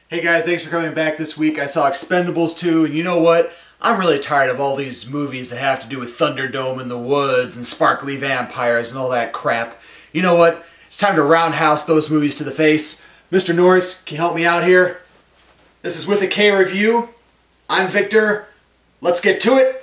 Hey guys, thanks for coming back this week. I saw Expendables 2, and you know what? I'm really tired of all these movies that have to do with Thunderdome in the woods and sparkly vampires and all that crap. You know what? It's time to roundhouse those movies to the face. Mr. Norris, can you help me out here? This is With a K Review. I'm Victor. Let's get to it.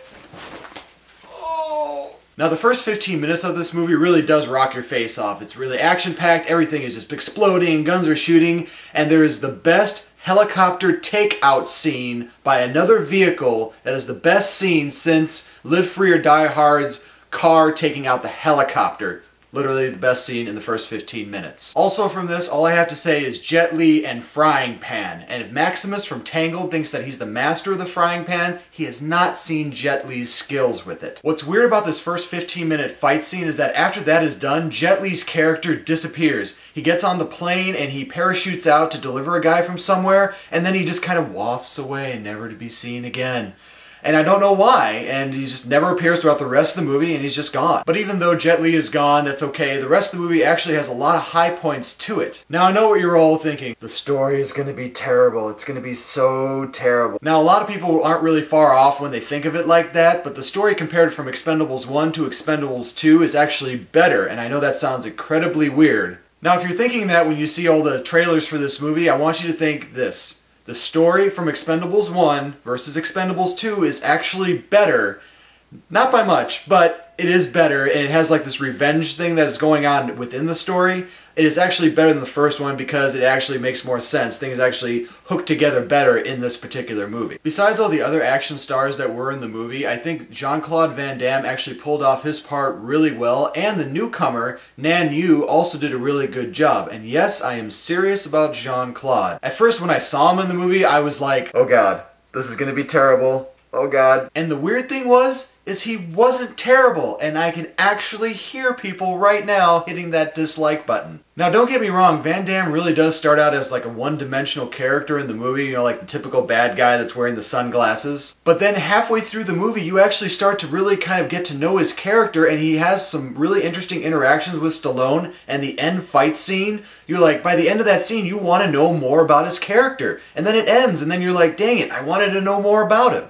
Now the first 15 minutes of this movie really does rock your face off. It's really action-packed, everything is just exploding, guns are shooting, and there is the best helicopter takeout scene by another vehicle that is the best scene since Live Free or Die Hard's car taking out the helicopter. Literally the best scene in the first 15 minutes. Also from this, all I have to say is Jet Li and Frying Pan. And if Maximus from Tangled thinks that he's the master of the frying pan, he has not seen Jet Li's skills with it. What's weird about this first 15-minute fight scene is that after that is done, Jet Li's character disappears. He gets on the plane and he parachutes out to deliver a guy from somewhere, and then he just kind of wafts away, never to be seen again. And I don't know why, and he just never appears throughout the rest of the movie, and he's just gone. But even though Jet Li is gone, that's okay. The rest of the movie actually has a lot of high points to it. Now I know what you're all thinking. The story is going to be terrible. It's going to be so terrible. Now a lot of people aren't really far off when they think of it like that, but the story compared from Expendables 1 to Expendables 2 is actually better, and I know that sounds incredibly weird. Now if you're thinking that when you see all the trailers for this movie, I want you to think this. The story from Expendables 1 versus Expendables 2 is actually better. Not by much, but it is better, and it has like this revenge thing that is going on within the story. It is actually better than the first one because it actually makes more sense. Things actually hook together better in this particular movie. Besides all the other action stars that were in the movie, I think Jean-Claude Van Damme actually pulled off his part really well, and the newcomer, Nan Yu, also did a really good job. And yes, I am serious about Jean-Claude. At first when I saw him in the movie, I was like, oh god, this is gonna be terrible. Oh god. And the weird thing is he wasn't terrible, and I can actually hear people right now hitting that dislike button. Now don't get me wrong, Van Damme really does start out as like a one-dimensional character in the movie, you know, like the typical bad guy that's wearing the sunglasses. But then halfway through the movie, you actually start to really kind of get to know his character, and he has some really interesting interactions with Stallone, and the end fight scene, you're like, by the end of that scene, you want to know more about his character. And then it ends, and then you're like, dang it, I wanted to know more about him.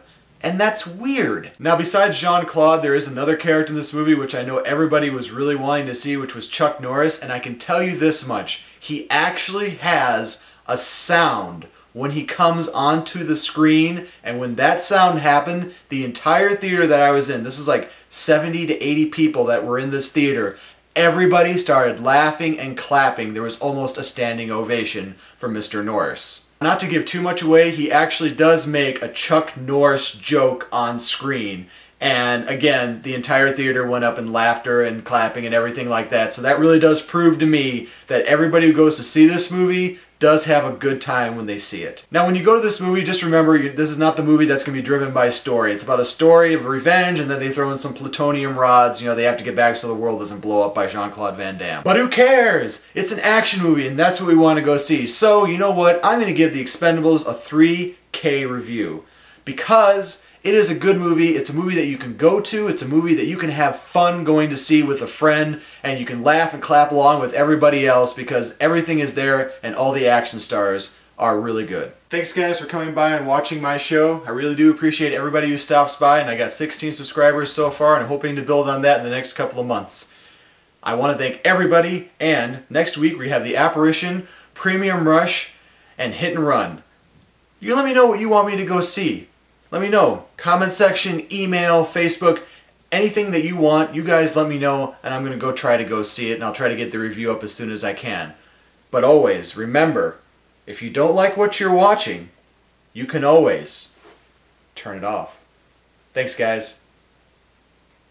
And that's weird. Now besides Jean-Claude, there is another character in this movie which I know everybody was really wanting to see, which was Chuck Norris, and I can tell you this much. He actually has a sound when he comes onto the screen, and when that sound happened, the entire theater that I was in, this is like 70 to 80 people that were in this theater, everybody started laughing and clapping. There was almost a standing ovation for Mr. Norris. Not to give too much away, he actually does make a Chuck Norris joke on screen. And again, the entire theater went up in laughter and clapping and everything like that. So that really does prove to me that everybody who goes to see this movie does have a good time when they see it. Now when you go to this movie, just remember, this is not the movie that's going to be driven by story. It's about a story of revenge, and then they throw in some plutonium rods. You know, they have to get back so the world doesn't blow up by Jean-Claude Van Damme. But who cares? It's an action movie, and that's what we want to go see. So, you know what? I'm going to give The Expendables a 3K review. Because it is a good movie. It's a movie that you can go to. It's a movie that you can have fun going to see with a friend, and you can laugh and clap along with everybody else because everything is there and all the action stars are really good. Thanks guys for coming by and watching my show. I really do appreciate everybody who stops by, and I got 16 subscribers so far, and I'm hoping to build on that in the next couple of months. I want to thank everybody, and next week we have The Apparition, Premium Rush, and Hit and Run. You let me know what you want me to go see. Let me know. Comment section, email, Facebook, anything that you want, you guys let me know, and I'm going to go try to go see it, and I'll try to get the review up as soon as I can. But always, remember, if you don't like what you're watching, you can always turn it off. Thanks, guys.